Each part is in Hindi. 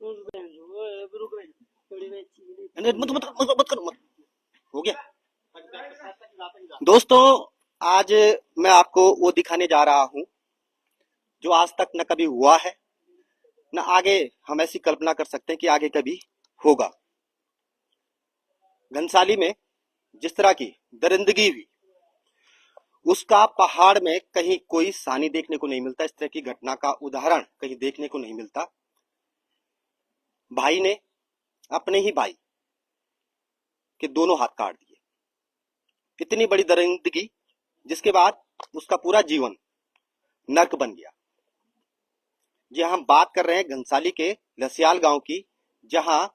मत मत मत मत करो मत। हो गया। दोस्तों, आज मैं आपको वो दिखाने जा रहा हूं जो आज तक न कभी हुआ है, न आगे हम ऐसी कल्पना कर सकते हैं कि आगे कभी होगा। घनसाली में जिस तरह की दरिंदगी हुई, उसका पहाड़ में कहीं कोई सानी देखने को नहीं मिलता। इस तरह की घटना का उदाहरण कहीं देखने को नहीं मिलता। भाई ने अपने ही भाई के दोनों हाथ काट दिए। इतनी बड़ी दरिंदगी, जिसके बाद उसका पूरा जीवन नर्क बन गया। जी, हम बात कर रहे हैं घनसाली के लसियाल गांव की, जहां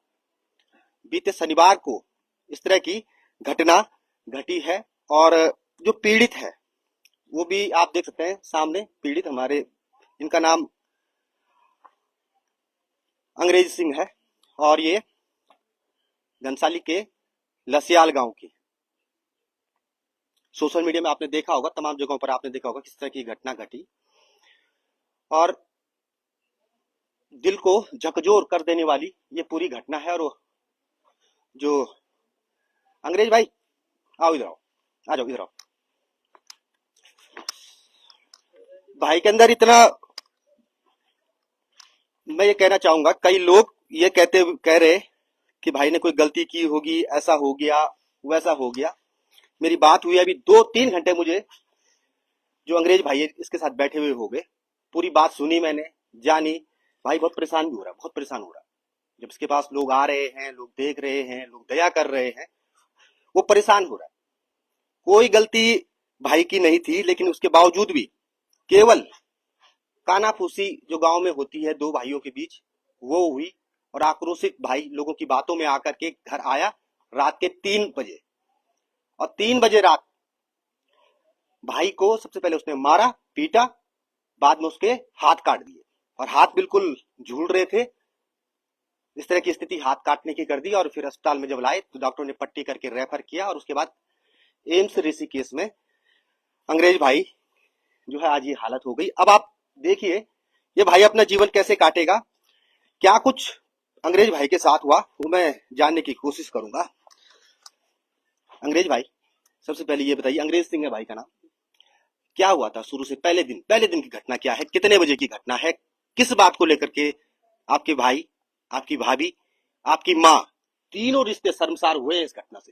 बीते शनिवार को इस तरह की घटना घटी है। और जो पीड़ित है वो भी आप देख सकते हैं सामने। पीड़ित हमारे, इनका नाम अंग्रेज सिंह है और ये घनसाली के लसियाल गांव की। सोशल मीडिया में आपने देखा होगा, तमाम जगहों पर आपने देखा होगा किस तरह की घटना घटी और दिल को झकझोर कर देने वाली ये पूरी घटना है। और जो अंग्रेज भाई, आओ इधर आओ, आ जाओ इधर आओ। भाई के अंदर इतना, मैं ये कहना चाहूंगा, कई लोग ये कह रहे कि भाई ने कोई गलती की होगी, ऐसा हो गया वैसा हो गया। मेरी बात हुई अभी 2-3 घंटे, मुझे जो अंग्रेज भाई इसके साथ बैठे हुए हो गए। पूरी बात सुनी मैंने, जानी। भाई बहुत परेशान भी हो रहा है, बहुत परेशान हो रहा है। जब इसके पास लोग आ रहे हैं, लोग देख रहे हैं, लोग दया कर रहे हैं, वो परेशान हो रहा है। कोई गलती भाई की नहीं थी, लेकिन उसके बावजूद भी केवल कानाफूसी जो गांव में होती है दो भाइयों के बीच, वो हुई। और आक्रोशित भाई लोगों की बातों में आकर के घर आया रात के 3 बजे। और 3 बजे रात भाई को सबसे पहले उसने मारा, पीटा, बाद में उसके हाथ काट दिए। और हाथ बिल्कुल झूल रहे थे। इस तरह की स्थिति हाथ काटने की कर दी। और फिर अस्पताल में जब लाए तो डॉक्टर ने पट्टी करके रेफर किया और उसके बाद एम्स ऋषिकेश में अंग्रेज भाई जो है आज ये हालत हो गई। अब आप देखिए ये भाई अपना जीवन कैसे काटेगा, क्या कुछ अंग्रेज भाई के साथ हुआ वो मैं जानने की कोशिश करूंगा। अंग्रेज भाई, सबसे पहले ये बताइए, अंग्रेज सिंह है भाई का नाम, क्या हुआ था शुरू से? पहले दिन की घटना क्या है? कितने बजे की घटना है? किस बात को लेकर के आपके भाई, आपकी भाभी, आपकी माँ, तीनों रिश्ते शर्मसार हुए इस घटना से?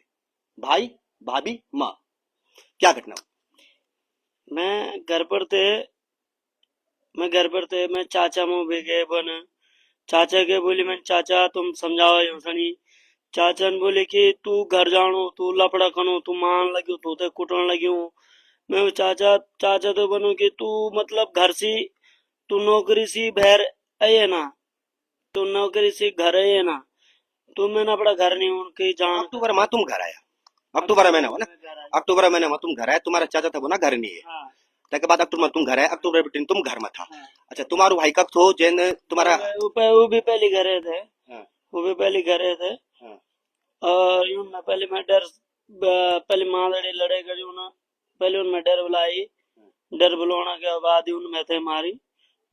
भाई, भाभी, माँ, क्या घटना? मैं घर पर थे। मैं चाचा मुँह भी गए बन चाचा के बोली, मैं चाचा तुम समझाओ यूं सनी। चाचा ने बोले कि तू घर जानो, तू लपड़ा कनो, तू मान लग्यो, तू ते कुटन लग्यो। मैं वो चाचा तो बनू कि तू मतलब घर सी, तू नौकरी सी बाहर आए ना, तू नौकरी सी घर आए ना, तू मैंने अपना घर नहीं उनकी जान। अक्टूबर माह तुम घर आया, अक्टूबर महीना हुआ ना, अक्टूबर महीने में तुम घर आए, तुम्हारा चाचा था वो ना घर नहीं है। हाँ। के बाद अक्टूबर में तुम घर आए, अक्टूबर में तुम घर में था। हाँ। अच्छा, तुम्हारा भाई कब थो जैन तुम्हारा? वो भी पहले घरे थे। हाँ। वो भी पहले घरे थे। हाँ। और यूं ना पहले मैं डर, पहले माँ लड़े लड़े कर ना, पहले उनमें डर बुलाई। डर बुलाने के बाद उनमें थे मारी।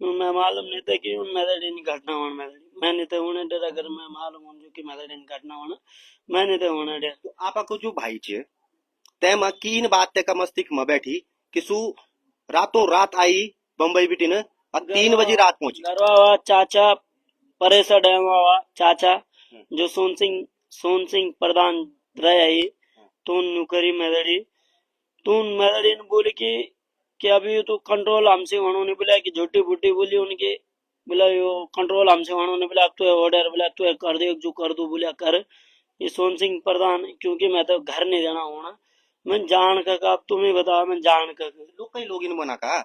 मैं मालूम नहीं था कि उनमें घटना होने में मैंने तो उन्हें डर, अगर मैं मालूम हूँ कि मैं घटना होना मैंने तो होना डर। तो आपको जो भाई छे तेमा कीन बात ते का मस्तिष्क में बैठी कि सु रातों रात आई बम्बई बिटिन और 3 बजे रात पहुंची। गरवा चाचा परेशा डेवा चाचा जो सोन सिंह प्रधान रहे तो नुकरी मेदड़ी तो मेदड़ी ने बोली कि अभी तो कंट्रोल हमसे उन्होंने बोला कि झूठी फूटी बोली उनके, बोला यो कंट्रोल हमसे उन्होंने बोला तो ऑर्डर, बोला तो कर दे जो कर दो, बोला कर। ये सोन सिंह प्रधान, क्योंकि मैं तो घर नहीं देना होना, मैं जान का अब तुम्हें बताओ, मैं जान का लोग, कई लोग इन मना कहा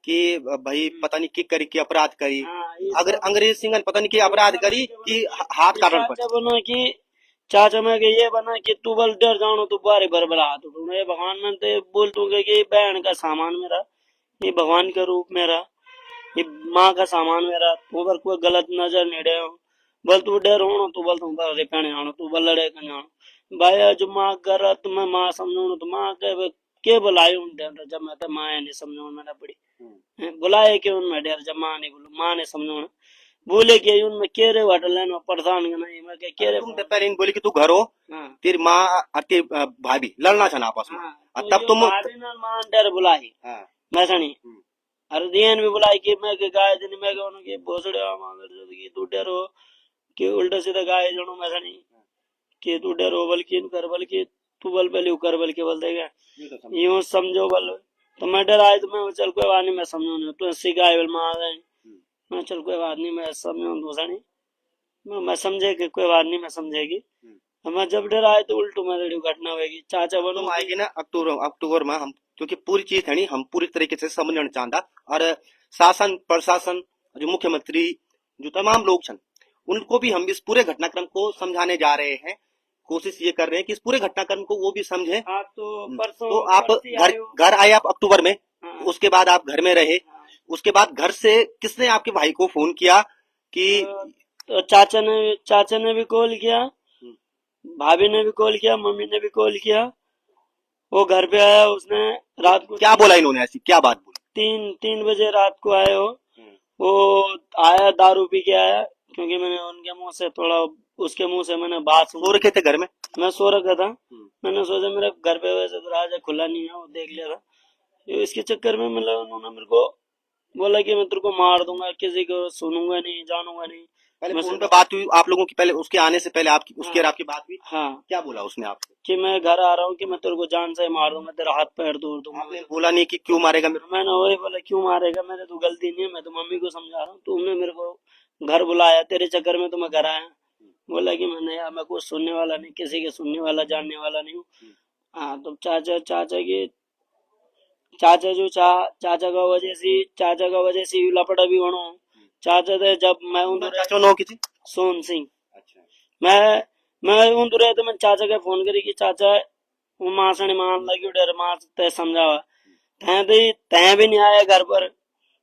कि भाई पता नहीं की करी, की अपराध करी। हाँ, अगर अंग्रेज सिंह पता नहीं की अपराध करी कि हाथ काटन पड़ बना कि चाचा में ये बना कि तू बल डर जानो तो बारे भर हाथ उठो। ये भगवान में तो बोल तू कि बहन का सामान मेरा, ये भगवान का रूप मेरा, ये माँ का सामान मेरा, तू पर कोई गलत नजर नहीं डे बल तू डर हो तू बल तुम पर रिपेण जानो, तू बल लड़े कर जानो भाई। जो माँ कर तुम्हें माँ समझो तो माँ के बुलाए उन डर, जब मैं तो माँ नहीं समझो मेरा बड़ी बुलाए कि उनमें डर, जब माँ नहीं बोलो माँ ने समझो बोले कि उनमें के रे होटल लेना परेशान करना है मैं के रे तुम तो पहले इन बोली कि तू घर हो, हाँ तेरी माँ और तेरी भाभी लड़ना छना आपस में, हाँ और तो तब यो तुम भाभी ने मान डर बुलाई हाँ, मैं सनी हम्म, अरे दियन भी बुलाई कि मैं के गाय दिन मैं कहूँ कि भोसड़े मांगर जो कि तू डरो कि उल्टा सीधा गाय जणो मैं सनी कि तू डरो बल्कि इन कर बल्कि तू बल पहले कर बल्कि बल देगा ये तो समझ। यूं समझो बल तो मैं डर आए तो मैं चल कोई बात नहीं मैं समझू नहीं तो सिखाए बल मां गए हम्म, मैं चल कोई बात नहीं मैं समझू दूसरा नहीं मैं समझे कि कोई बात नहीं मैं समझेगी हम्म। मैं जब डर आए तो उल्टू में लड़ी घटना होगी चाचा बनो तुम आएगी ना अक्टूबर अक्टूबर में, हम क्योंकि पूरी चीज है नहीं, हम पूरी तरीके से समझना चाहता, और शासन प्रशासन जो मुख्यमंत्री जो तमाम लोग छन उनको भी हम इस पूरे घटनाक्रम को समझाने जा रहे हैं, कोशिश ये कर रहे हैं कि इस पूरे घटनाक्रम को वो भी समझे। हाँ तो परसों तो आप परसी घर आयो घर आए आप अक्टूबर में, हाँ उसके बाद आप घर में रहे, हाँ उसके बाद घर से किसने आपके भाई को फोन किया कि तो चाचा ने भी कॉल किया भाभी ने भी कॉल किया मम्मी ने भी कॉल किया वो घर पे आया उसने रात को क्या बोला इन्होंने, ऐसी क्या बात बोली? तीन तीन बजे रात को आए वो आया दारू पी के आया क्योंकि मैंने उनके मुंह से थोड़ा उसके मुंह से मैंने बात सो सुनी रखे थे घर में? मैं सो रखा था मैंने सोचा मेरे घर पे वैसे दरवाजा खुला नहीं है वो देख लिया था तो इसके चक्कर में मतलब उन्होंने मेरे को बोला कि मैं तेरे को मार दूंगा किसी को सुनूंगा नहीं जानूंगा नहीं पहले मैं फोन पे सीधा बात हुई आप लोगों की, पहले उसके आने से पहले आपकी उसके और हाँ आपकी बात हुई? हाँ क्या बोला उसने आपसे? कि मैं घर आ रहा हूँ कि मैं तेरे को जान से मार दूंगा तेरा हाथ पैर तोड़ दूंगा आपने बोला नहीं कि क्यों मारेगा मेरे मैंने वही बोला क्यों मारेगा मेरे तो गलती नहीं है मैं तो मम्मी को समझा रहा हूँ तुमने मेरे को घर बुलाया तेरे चक्कर में तो मैं घर आया बोला कि मैंने यार मैं कुछ सुनने वाला नहीं किसी के सुनने वाला जानने वाला नहीं हूँ हाँ तो चाचा की चाचा जो चाचा का वजह से लपड़ा भी होना चाचा थे जब मैं को? उन चाचा नो किसी? सोन सिंह अच्छा। मैं मैं उन रहे तो मैं चाचा के फोन करी कि चाचा वो मां से नहीं मान लगी डर मां ते समझावा तय भी नहीं आया घर पर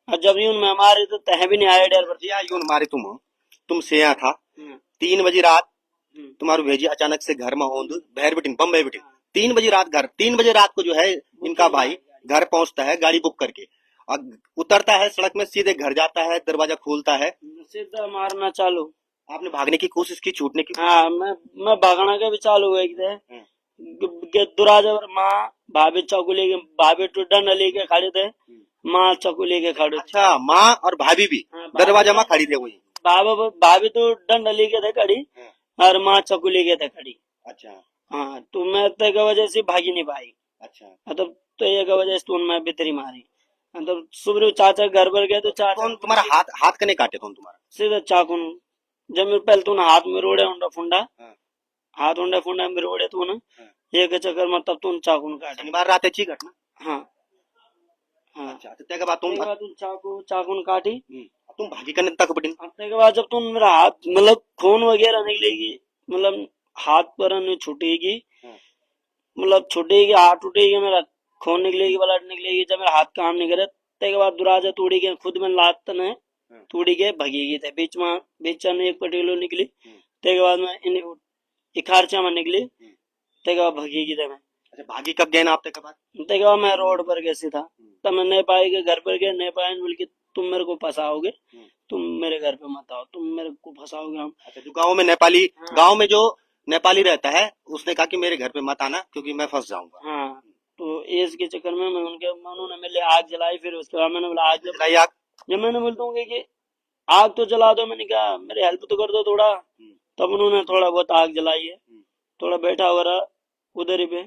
और जब यूं मैं मारे तो तय भी नहीं आया डर पर या यूं मारे तुम से यहाँ था हम्म, 3 बजे रात, हम्म, तुम्हारू भेजी अचानक से घर में होंद भैर बिटिन बम्बई बिटिन 3 बजे रात, घर 3 बजे रात को जो है इनका भाई घर पहुंचता है गाड़ी बुक करके, और उतरता है सड़क में, सीधे घर जाता है, दरवाजा खोलता है। सीधा मारना चालू आपने भागने की कोशिश की, छूटने की? हाँ मैं भागना के भी चालू हुए थे दुराजा और माँ भाभी चाकू लेके भाभी तो डंडा लेके खड़े थे माँ चाकू लेके खड़े थे अच्छा, माँ और भाभी भी हाँ, दरवाजा में खड़ी थे वही? भाभी तो डंडा लेके थे खड़ी और माँ चाकू लेके थे खड़ी अच्छा हाँ तो मैं ते की वजह से भागी नहीं पाई अच्छा। मतलब तो ये की वजह से तो मैं भीतरी मारी मतलब सुबह चाचा घर पर गए तो चाचा कौन तुम्हारा हाथ हाथ कने काटे तुम तुम्हारा? सीधा चाकू जब मेरे पहले तूने हाथ में रोड़े उंडा फुंडा हाँ, हाथ उंडा फुंडा में रोड़े तूने हाँ। ये के चक्कर में तब तूने चाकू काटे शनिवार रात अच्छी घटना? हाँ हाँ अच्छा, तो त्याके बाद तुम उसके बाद चाकू काटी तुम भागी करने तक बटिन? हफ्ते के बाद जब तुम मेरा हाथ मतलब खून वगैरह निकलेगी मतलब हाथ पर नहीं छूटेगी हाँ। मतलब छूटेगी हाथ टूटेगी मेरा खून निकलेगी ब्लड निकलेगी जब मेरा हाथ काम नहीं करे के बाद दुराजा तोड़ी के खुद में लात ने तोड़ी के भगेगी थे बीच में एक पटेलो निकली के बाद में इन इखारचा में निकली के बाद भगेगी थे मैं अच्छा, भागी कब गए ना आप तक बाद? के बाद मैं रोड पर कैसे था तब मैं नहीं पाई के घर पर गए नहीं पाए बोल के तुम मेरे को फंसाओगे तुम मेरे घर पे मत आओ तुम मेरे को फंसाओगे हम। अच्छा, जो गांव में नेपाली गांव में जो नेपाली रहता है उसने कहा कि मेरे घर पे मत आना क्योंकि मैं फंस जाऊंगा। हाँ तो एज के चक्कर में मैं उन्होंने मेरे लिए आग जलाई फिर उसके बाद मैंने बोला आग जलाई आग? जब मैंने बोलता हूँ कि आग तो जला दो मैंने कहा मेरी हेल्प तो कर दो थोड़ा तब उन्होंने थोड़ा बहुत आग जलाई है थोड़ा बैठा हुआ रहा उधर ही पे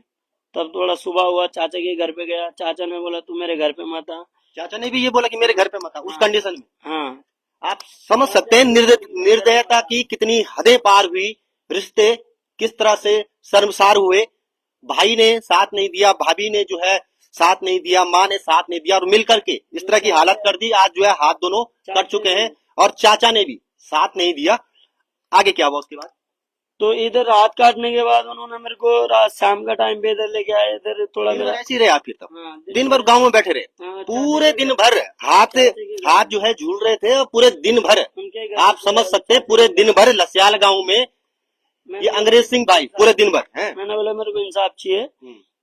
तब थोड़ा सुबह हुआ चाचा के घर पे गया चाचा ने बोला तू मेरे घर पे मत आ। चाचा ने भी ये बोला कि मेरे घर पे मत आ उस कंडीशन में? हाँ आप समझ सकते हैं निर्दयता की कितनी हदें पार हुई, रिश्ते किस तरह से शर्मसार हुए। भाई ने साथ नहीं दिया, भाभी ने जो है साथ नहीं दिया, माँ ने साथ नहीं दिया, और मिल करके इस तरह की हालत कर दी। आज जो है हाथ दोनों कट चुके हैं, और चाचा ने भी साथ नहीं दिया। आगे क्या हुआ उसके बाद? तो इधर रात काटने के बाद उन्होंने मेरे को रात शाम का टाइम पे इधर लेके आए इधर थोड़ा दिन भर मेरा ऐसे ही रहे आप फिर तब? हाँ, दिन भर गांव में बैठे रहे? हाँ, पूरे दिन भर हाथ जो है झूल रहे थे, और पूरे दिन भर आप समझ सकते हैं, पूरे दिन भर लसियाल गांव में ये अंग्रेज सिंह भाई पूरे दिन भर हैं। मैंने बोला मेरे को इंसाफ चाहिए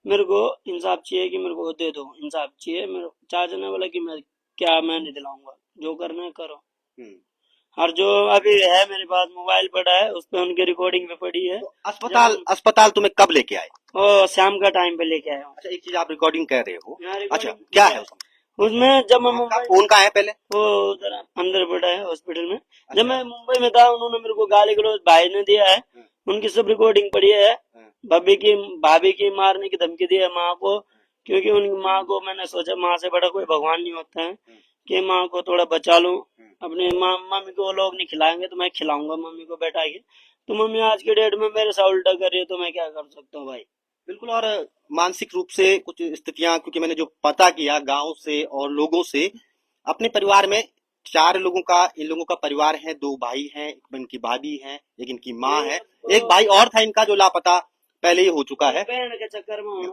मेरे को इंसाफ चाहिए कि मेरे को दे दो इंसाफ चाहिए मेरे चाचा ने बोला कि मैं नहीं दिलाऊंगा जो करना है करो। और जो अभी है मेरे पास मोबाइल पड़ा है उस पे उनकी रिकॉर्डिंग भी पड़ी है। तो अस्पताल तुम्हें कब लेके आए? और शाम का टाइम पे लेके आया हूँ। अच्छा, एक चीज आप रिकॉर्डिंग कर रहे हो, यहाँ अच्छा रिकॉर्डिंग क्या है उसमें? उसमें जब मैं आपका मुंबई फोन कहाँ है पहले? वो उधर अंदर पड़ा है हॉस्पिटल में। अच्छा। जब मैं मुंबई में था उन्होंने मेरे को गाली गलौज भाई ने दिया है, उनकी सब रिकॉर्डिंग पड़ी है। भाभी की मारने की धमकी दी है माँ को, क्योंकि उनकी माँ को मैंने सोचा माँ से बड़ा कोई भगवान नहीं होता है कि माँ को थोड़ा बचा लूं। अपनी माँ मम्मी को वो लोग नहीं खिलाएंगे तो मैं खिलाऊंगा मम्मी को बैठा के। तो मम्मी आज के डेट में मेरे साथ उल्टा कर रही है तो मैं क्या कर सकता हूँ भाई। बिल्कुल। और मानसिक रूप से कुछ स्थितियां, क्योंकि मैंने जो पता किया गांव से और लोगों से, अपने परिवार में 4 लोगों का, इन लोगों का परिवार है, 2 भाई हैं, एक इनकी भाभी है, एक इनकी माँ है, एक भाई और था इनका जो लापता पहले ही हो चुका है। बहन के चक्कर में हूँ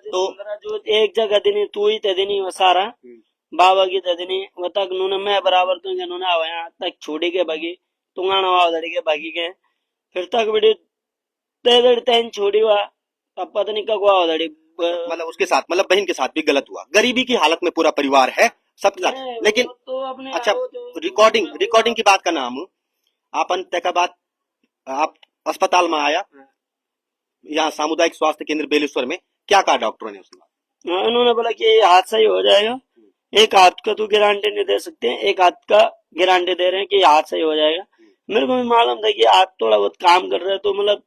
तो जो एक जगह दिनी तू ही ते दिनी वो सारा बाबा की ते दिनी वो तक नूने मैं बराबर तो नूने आया तक छोड़ी के भागी तुंगाना धड़ी के भागी के फिर तक बड़ी तेज तैन छोड़ी हुआ अब पता नहीं कब हुआ धड़ी मतलब उसके साथ, मतलब बहन के साथ भी गलत हुआ। गरीबी की हालत में पूरा परिवार है, सबके साथ। लेकिन तो अपने अच्छा, रिकॉर्डिंग की बात का नाम, आपन तक बाद आप अस्पताल में आया, यहाँ सामुदायिक स्वास्थ्य केंद्र बेलेश्वर में, क्या कहा डॉक्टरों ने उसमें? उन्होंने बोला कि हादसा ही हो जाएगा, एक हाथ का तो गारंटी नहीं दे सकते, एक हाथ का गारंटी दे रहे हैं कि हाथ सही हो जाएगा। मेरे को भी मालूम था कि हाथ थोड़ा बहुत काम कर रहा है तो मतलब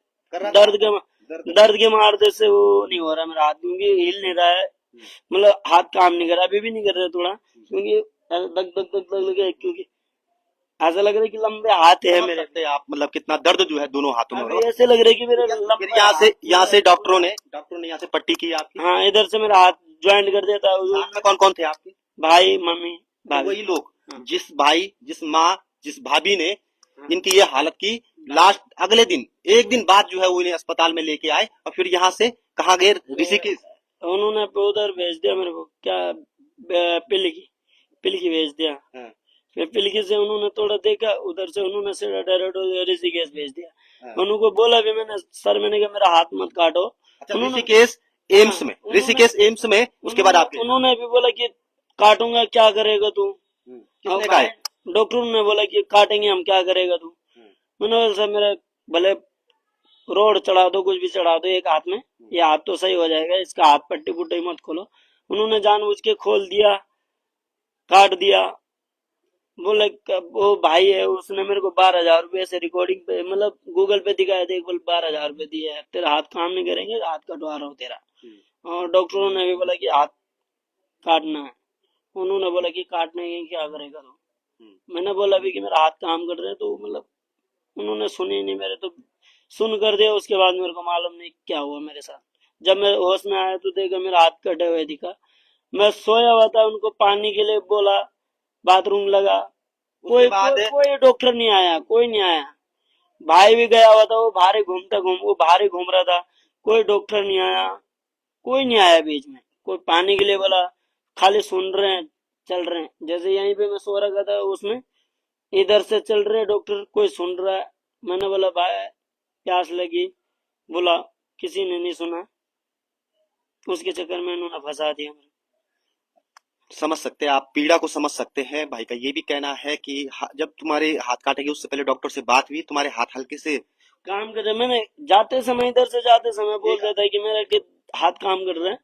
दर्द के मारने से वो नहीं हो रहा मेरा हाथ, क्योंकि हिल नहीं रहा है, मतलब हाथ काम नहीं कर रहा, अभी भी नहीं कर रहा थोड़ा, क्योंकि दग दग दग दग लगे, क्योंकि ऐसा लग रहा है कि लंबे हाथ है मेरे। सकते आप, मतलब कितना दर्द जो है दोनों हाथों में। अभी ऐसे लग रहा है कि मेरे फिर यहाँ से डॉक्टरों ने यहाँ से पट्टी की आपकी? हाँ, इधर से मेरा हाथ ज्वाइंट कर देता है। साथ में कौन कौन थे आपके? भाई मम्मी तो वही लोग, जिस भाई, जिस माँ, जिस भाभी ने इनकी ये हालत की, लास्ट अगले दिन, एक दिन बाद जो है वो इन्हें अस्पताल में लेके आए, और फिर यहाँ से कहाँ गए? ऋषिकेश। उन्होंने उधर भेज दिया मेरे को, क्या पिलकी भेज दिया। फिर पिलकी से उन्होंने थोड़ा देखा, उधर से उन्होंने सीधा डायरेक्ट ऋषिकेश भेज दिया। उनको बोला भी मैंने, सर मैंने कहा मेरा हाथ मत काटो। ऋषिकेश एम्स में, ऋषिकेश एम्स में, उसके बाद आप? उन्होंने भी बोला कि काटूंगा, क्या करेगा तू? किसने कहा? डॉक्टर ने बोला कि काटेंगे हम, क्या करेगा तू? मैंने बोला सर मेरे भले रोड चढ़ा दो, कुछ भी चढ़ा दो एक हाथ में, ये हाथ तो सही हो जाएगा, इसका हाथ पट्टी पुट्टी मत खोलो। उन्होंने जानबूझ के खोल दिया, काट दिया। बोले वो भाई है उसने मेरे को 12,000 रुपये से रिकॉर्डिंग पे, मतलब गूगल पे दिखाया, देख बोल 12,000 रुपये दिए है, तेरा हाथ काम नहीं करेंगे, हाथ कटवा रहा हूँ तेरा। और डॉक्टरों ने भी बोला कि हाथ काटना है, उन्होंने बोला कि काटने की क्या करेगा तो मैंने बोला भी कि मेरा हाथ काम कर रहे है, तो मतलब उन्होंने सुनी नहीं मेरे, तो सुन कर दिया। उसके बाद मेरे को मालूम नहीं क्या हुआ मेरे साथ। जब मैं होश में आया तो देखा मेरा हाथ कटे हुए दिखा। मैं सोया हुआ था, उनको पानी के लिए बोला, बाथरूम लगा, कोई डॉक्टर नहीं आया, कोई नहीं आया। भाई भी गया हुआ था, वो बाहर ही घूम रहा था, कोई डॉक्टर नहीं आया, कोई नहीं आया बीच में। कोई पानी के लिए बोला, खाली सुन रहे हैं, चल रहे हैं। जैसे यहीं पे मैं सो रखा था उसमें, इधर से चल रहे हैं डॉक्टर, कोई सुन रहा है। मैंने बोला भाई प्यास लगी, बोला किसी ने नहीं सुना, उसके चक्कर में उन्होंने फंसा दिया। समझ सकते हैं आप, पीड़ा को समझ सकते हैं। भाई का ये भी कहना है कि जब तुम्हारे हाथ काटेंगे उससे पहले डॉक्टर से बात हुई, तुम्हारे हाथ हल्के से काम कर रहे, मैंने जाते समय, इधर से जाते समय बोल देता है कि मेरे हाथ काम कर रहे हैं,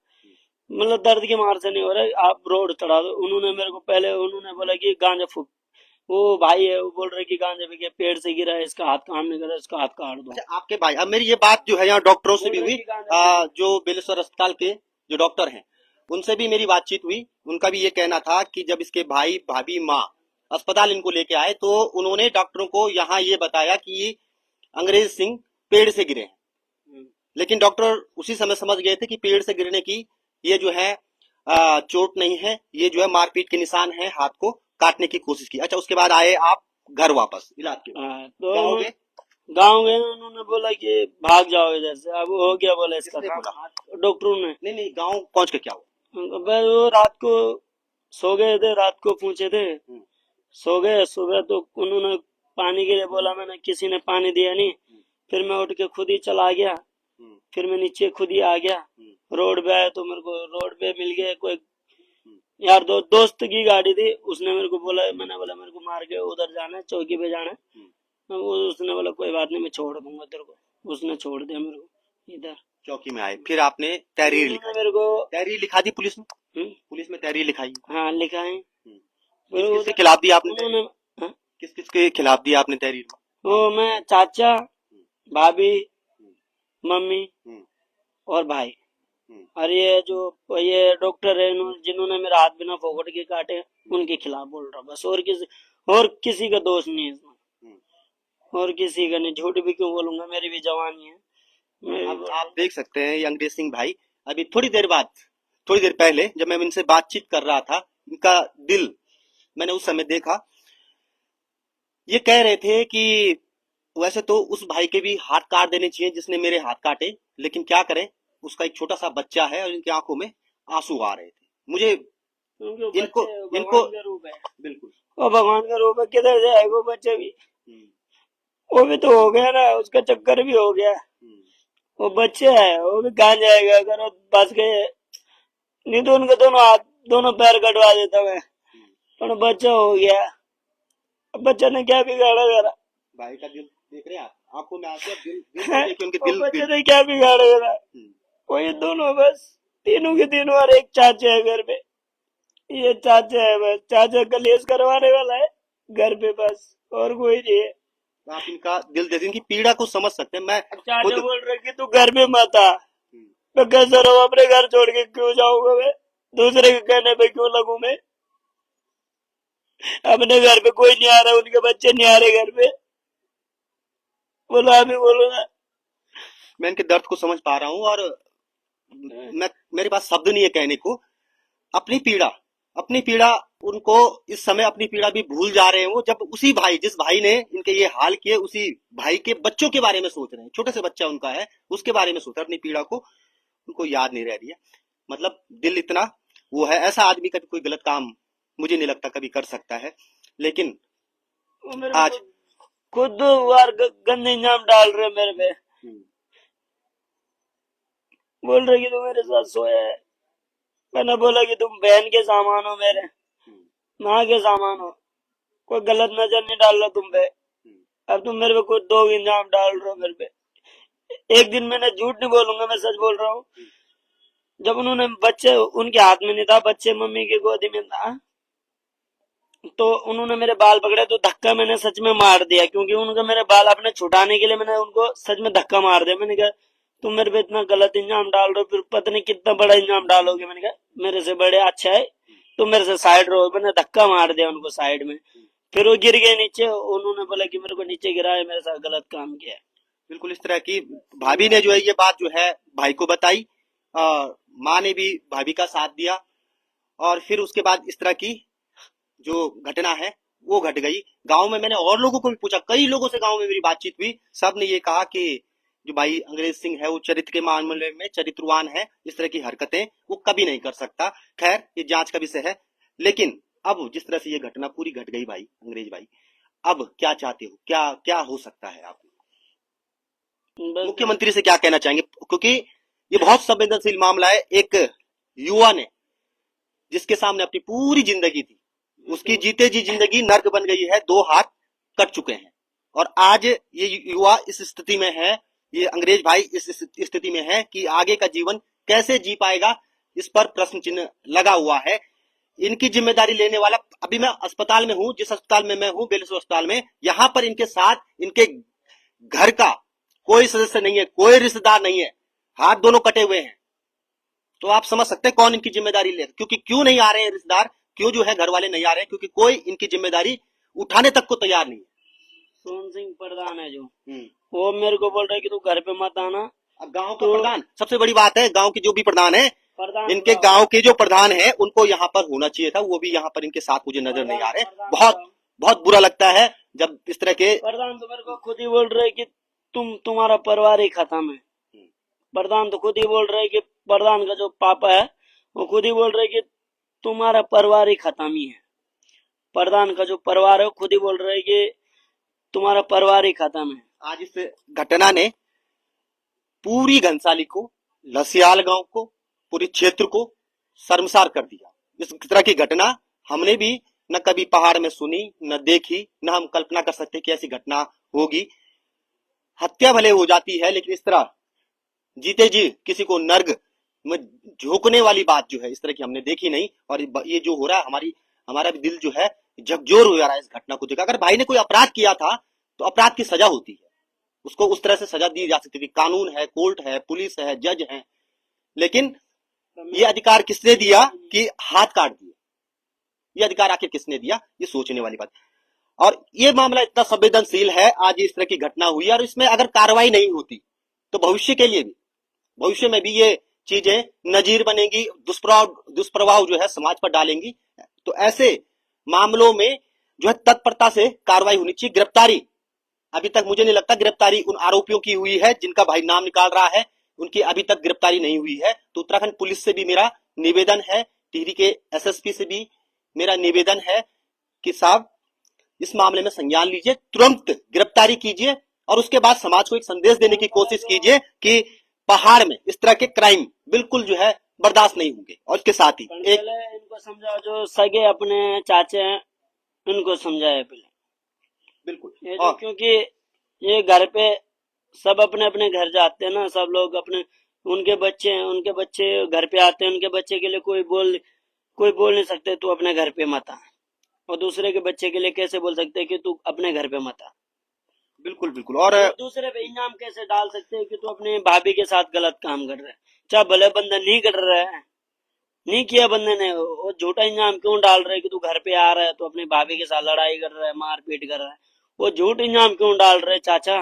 मतलब दर्द के मार से नहीं हो रहा है, आप रोड चढ़ा दो। उन्होंने मेरे को पहले उन्होंने बोला कि गांजा फूक, वो भाई है वो बोल रहे कि गांजा भी पेड़ से गिरा है, इसका हाथ काम नहीं कर रहा, इसका हाथ काट दो। अच्छा, आपके भाई, अब मेरी ये बात जो है यहाँ डॉक्टरों से भी हुई, जो बेलेश्वर अस्पताल के जो डॉक्टर हैं उनसे भी मेरी बातचीत हुई। उनका भी ये कहना था कि जब इसके भाई भाभी माँ अस्पताल इनको लेके आए तो उन्होंने डॉक्टरों को यहाँ ये बताया कि अंग्रेज सिंह पेड़ से गिरे हैं, लेकिन डॉक्टर उसी समय समझ गए थे कि पेड़ से गिरने की ये जो है चोट नहीं है, ये जो है मारपीट के निशान है, हाथ को काटने की कोशिश की। अच्छा, उसके बाद आए आप घर वापस इलाज के? तो गाँव गए, उन्होंने बोला कि भाग जाओ इधर से, अब हो गया बोला इसका काम, डॉक्टरों ने। नहीं, गाँव पहुंच के क्या हुआ? वो रात को सो गए थे, रात को पूछे थे, सो गए। सुबह तो उन्होंने पानी के लिए बोला, मैंने किसी ने पानी दिया नहीं, फिर मैं उठ के खुद ही चला गया, फिर मैं नीचे खुद ही आ गया। रोड पे आया तो मेरे को रोड पे मिल गया कोई यार दोस्त की गाड़ी थी, उसने मेरे को बोला, मैंने बोला मेरे को मार के उधर जाना है, चौकी पे जाना है। उसने बोला कोई बात नहीं, मैं छोड़ दूंगा तेरे को। उसने छोड़ दिया मेरे को इधर। चौकी में आए, फिर आपने तहरीर उन्होंने लिखाई। मेरे को तहरीर लिखा दी पुलिस में? हम्म, पुलिस में तहरीर लिखाई? हाँ लिखा है। फिर किस किस के उधर खिलाफ दी आपने तहरीर? उन्होंने हाँ, किस किस के खिलाफ दी आपने तहरीर में? वो मैं, चाचा, भाभी, मम्मी हम्म, और भाई। हम्म, और ये डॉक्टर है, जिन्होंने मेरा हाथ बिना फोकट के काटे, उनके खिलाफ बोल रहा बस। और किसी का दोष नहीं है इसमें, हम्म। और किसी का नहीं। झूठ भी क्यों बोलूंगा, मेरी भी जवानी है। मैं भी अब बोल आप देख सकते हैं ये अंग्रेज सिंह भाई, अभी थोड़ी देर पहले जब मैं इनसे बातचीत कर रहा था, इनका दिल मैंने उस समय देखा। ये कह रहे थे कि वैसे तो उस भाई के भी हाथ काट देने चाहिए जिसने मेरे हाथ काटे, लेकिन क्या करें, उसका एक छोटा सा बच्चा है और इनकी आंखों में आंसू आ रहे थे। मुझे क्योंकि वो इनको बच्चे इनको भगवान का रूप है। बिल्कुल। वो भगवान का रूप है, किधर जाएगा वो बच्चा भी? हम्म, वो भी तो हो गया ना, उसका चक्कर भी हो गया। हम्म, वो बच्चे है, वो भी कहाँ जाएगा अगर वो बच गए? नहीं तो उनके दोनों हाथ दोनों पैर कटवा देता मैं। पर बच्चा हो गया, अब बच्चा ने क्या बिगाड़ा मेरा? भाई का दिल देख रहे हैं आप, आंखों में आंसू, अब दिल को देखिए, उनके वो दिल बच्चे ने क्या बिगाड़ा मेरा? वही दोनों बस, तीनों के तीनों, और एक चाचा है घर पे। ये चाचा है बस, चाचा कलेश करवाने वाला है घर पे बस, और कोई नहीं है। आप इनका दिल देखिए, इनकी पीड़ा को समझ सकते हैं। मैं चाचा खुद बोल रहे कि तू घर में मत आ। मैं कैसे रहूं, अपने घर छोड़ के क्यों जाऊंगा मैं? दूसरे के कहने पे क्यों लगूं मैं? अपने घर पे कोई नहीं आ रहा, उनके बच्चे नहीं आ रहे घर पे, बोलो अभी बोलो ना। मैं इनके दर्द को समझ पा रहा हूँ, और मैं मेरे पास शब्द नहीं है कहने को। अपनी पीड़ा अपनी पीड़ा उनको इस समय अपनी पीड़ा भी भूल जा रहे हो, जब उसी भाई, जिस भाई ने इनके ये हाल किए, उसी भाई के बच्चों के बारे में सोच रहे हैं। छोटे से बच्चा उनका है, उसके बारे में सोच रहे हैं। अपनी पीड़ा को उनको याद नहीं रह रही है। मतलब दिल इतना वो है। ऐसा आदमी कभी कोई गलत काम मुझे नहीं लगता कभी कर सकता है, लेकिन वो मेरे आज को खुद वार गंदे इंजाम डाल रहे मेरे पे। बोल रहे कि तू मेरे साथ सोया है। मैंने बोला कि तुम बहन के सामान हो, मेरे माँ के सामान हो, कोई गलत नजर नहीं डाल रहा तुम पे। अब तुम मेरे पे खुद दो इंजाम डाल रहे हो मेरे पे। एक दिन मैंने झूठ नहीं बोलूंगा, मैं सच बोल रहा हूँ। जब उन्होंने बच्चे उनके हाथ में नहीं था, बच्चे मम्मी की गोदी में था, तो उन्होंने मेरे बाल पकड़े तो धक्का मैंने सच में मार दिया, क्योंकि उनको मेरे बाल अपने छुटाने के लिए मैंने उनको सच में धक्का मार दिया। मैंने कहा तुम मेरे पे इतना गलत इंजाम डाल रहे हो, फिर पता नहीं कितना बड़ा इंजाम डालोगे। मैंने कहा मेरे से बड़े अच्छा है तुम मेरे से साइड रहो। मैंने धक्का मार दिया उनको साइड में, फिर वो गिर गए नीचे। उन्होंने बोला कि मेरे को नीचे गिरा है, मेरे साथ गलत काम किया है। बिल्कुल इस तरह की भाभी ने जो है ये बात जो है भाई को बताई। माँ ने भी भाभी का साथ दिया, और फिर उसके बाद इस तरह की जो घटना है वो घट गई। गांव में मैंने और लोगों को भी पूछा, कई लोगों से गांव में मेरी बातचीत हुई, सब ने ये कहा कि जो भाई अंग्रेज सिंह है वो चरित्र के मामले में चरित्रवान है, इस तरह की हरकतें वो कभी नहीं कर सकता। खैर ये जांच का विषय है, लेकिन अब जिस तरह से ये घटना पूरी घट गई भाई, अंग्रेज भाई, अब क्या चाहते हो, क्या क्या हो सकता है? आप बस मुख्यमंत्री से क्या कहना चाहेंगे, क्योंकि ये बहुत संवेदनशील मामला है। एक युवा ने, जिसके सामने अपनी पूरी जिंदगी थी, उसकी जीते जी जिंदगी नर्क बन गई है, दो हाथ कट चुके हैं, और आज ये युवा इस स्थिति में है, ये अंग्रेज भाई इस स्थिति में है कि आगे का जीवन कैसे जी पाएगा, इस पर प्रश्न चिन्ह लगा हुआ है। इनकी जिम्मेदारी लेने वाला, अभी मैं अस्पताल में हूं, जिस अस्पताल में मैं हूं, बेलसो अस्पताल में, यहां पर इनके साथ इनके घर का कोई सदस्य नहीं है, कोई रिश्तेदार नहीं है, हाथ दोनों कटे हुए हैं। तो आप समझ सकते हैं कौन इनकी जिम्मेदारी ले, क्योंकि क्यों नहीं आ रहे हैं रिश्तेदार, क्यों जो है घर वाले नहीं आ रहे हैं, क्योंकि कोई इनकी जिम्मेदारी उठाने तक को तैयार नहीं है। सोन सिंह प्रधान है जो, वो मेरे को बोल रहा है कि तू घर पे मत आना। अब गांव का प्रधान, सबसे बड़ी बात है, गांव के जो भी प्रधान है, प्रधान इनके गांव के जो प्रधान है उनको यहाँ पर होना चाहिए था, वो भी यहाँ पर इनके साथ मुझे नजर नहीं आ रहे। बहुत बहुत बुरा लगता है जब इस तरह के प्रधान तो मेरे को खुद ही बोल रहे कि तुम्हारा परिवार ही खत्म है। प्रधान तो खुद ही बोल रहे कि प्रधान का जो पापा है वो खुद ही बोल रहे कि तुम्हारा परिवार ही खत्म ही है। प्रधान का जो परिवार है वो खुद ही बोल रहे कि तुम्हारा परिवार ही खत्म है। आज इस घटना ने पूरी घनसाली को, लसियाल गांव को, पूरे क्षेत्र को शर्मसार कर दिया। इस तरह की घटना हमने भी न कभी पहाड़ में सुनी, न देखी, न हम कल्पना कर सकते कि ऐसी घटना होगी। हत्या भले हो जाती है, लेकिन इस तरह जीते जी किसी को नर्क में झोंकने वाली बात जो है इस तरह की हमने देखी नहीं। और ये जो हो रहा है, हमारा भी दिल जो है झकझोर हो जा रहा है इस घटना को देखकर। अगर भाई ने कोई अपराध किया था तो अपराध की सजा होती है, उसको उस तरह से सजा दी जा सकती थी। कानून है, कोर्ट है, पुलिस है, जज है, लेकिन ये अधिकार किसने दिया कि हाथ काट दिए? ये अधिकार आखिर किसने दिया? ये सोचने वाली बात। और ये मामला इतना संवेदनशील है, आज इस तरह की घटना हुई है, और इसमें अगर कार्रवाई नहीं होती तो भविष्य के लिए भी, भविष्य में भी ये चीजें नजीर बनेंगी, दुष्प्रभाव जो है समाज पर डालेंगी। तो ऐसे मामलों में जो है तत्परता से कार्रवाई होनी चाहिए। गिरफ्तारी, अभी तक मुझे नहीं लगता गिरफ्तारी उन आरोपियों की हुई है जिनका भाई नाम निकाल रहा है, उनकी अभी तक गिरफ्तारी नहीं हुई है। तो उत्तराखंड पुलिस से भी मेरा निवेदन है, टिहरी के एसएसपी से भी मेरा निवेदन है कि साहब इस मामले में संज्ञान लीजिए, तुरंत गिरफ्तारी कीजिए, और उसके बाद समाज को एक संदेश देने की कोशिश कीजिए कि पहाड़ में इस तरह के क्राइम बिल्कुल जो है बर्दाश्त नहीं होंगे। और इसके साथ ही एक इनको समझाओ, जो सगे अपने चाचे हैं उनको समझाए पहले, बिल्कुल। ये जो, क्योंकि ये घर पे सब अपने अपने घर जाते हैं ना, सब लोग अपने, उनके बच्चे हैं, उनके बच्चे घर पे आते हैं, उनके बच्चे के लिए कोई बोल नहीं सकते तू अपने घर पे मत आ, और दूसरे के बच्चे के लिए कैसे बोल सकते हैं कि तू अपने घर पे मत आ। बिल्कुल बिल्कुल। और दूसरे पे इनाम कैसे डाल सकते हैं कि तू अपने भाभी के साथ गलत काम कर रहा है, चाहे भले बंदा नहीं कर रहा है, नहीं किया बंदे ने, वो झूठा इनाम क्यों डाल रहा है कि तू घर पे आ रहा है तो अपनी भाभी के साथ लड़ाई कर रहा है, मारपीट कर रहा है, वो झूठ इनाम क्यों डाल रहे चाचा?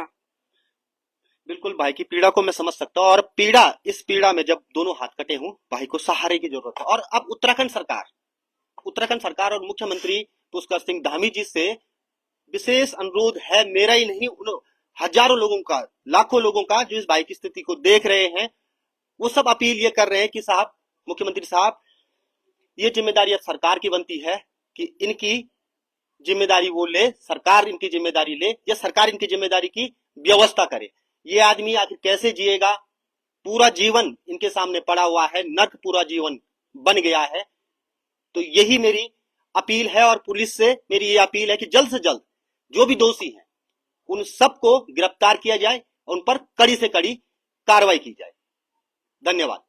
बिल्कुल, भाई की पीड़ा को मैं समझ सकता हूँ। और इस पीड़ा में जब दोनों हाथ कटे हों, भाई को सहारे की जरूरत है। और अब उत्तराखंड सरकार और मुख्यमंत्री पुष्कर सिंह धामी जी से विशेष अनुरोध है, मेरा ही नहीं, उन हजारों लोगों का, लाखों लोगों का जो इस भाई की स्थिति को देख रहे हैं, वो सब अपील ये कर रहे हैं कि साहब, मुख्यमंत्री साहब, ये जिम्मेदारी अब सरकार की बनती है कि इनकी जिम्मेदारी वो ले, सरकार इनकी जिम्मेदारी ले, या सरकार इनकी जिम्मेदारी की व्यवस्था करे। ये आदमी आखिर कैसे जिएगा? पूरा जीवन इनके सामने पड़ा हुआ है, नर्क पूरा जीवन बन गया है। तो यही मेरी अपील है, और पुलिस से मेरी ये अपील है कि जल्द से जल्द जो भी दोषी हैं उन सबको गिरफ्तार किया जाए और उन पर कड़ी से कड़ी कार्रवाई की जाए। धन्यवाद।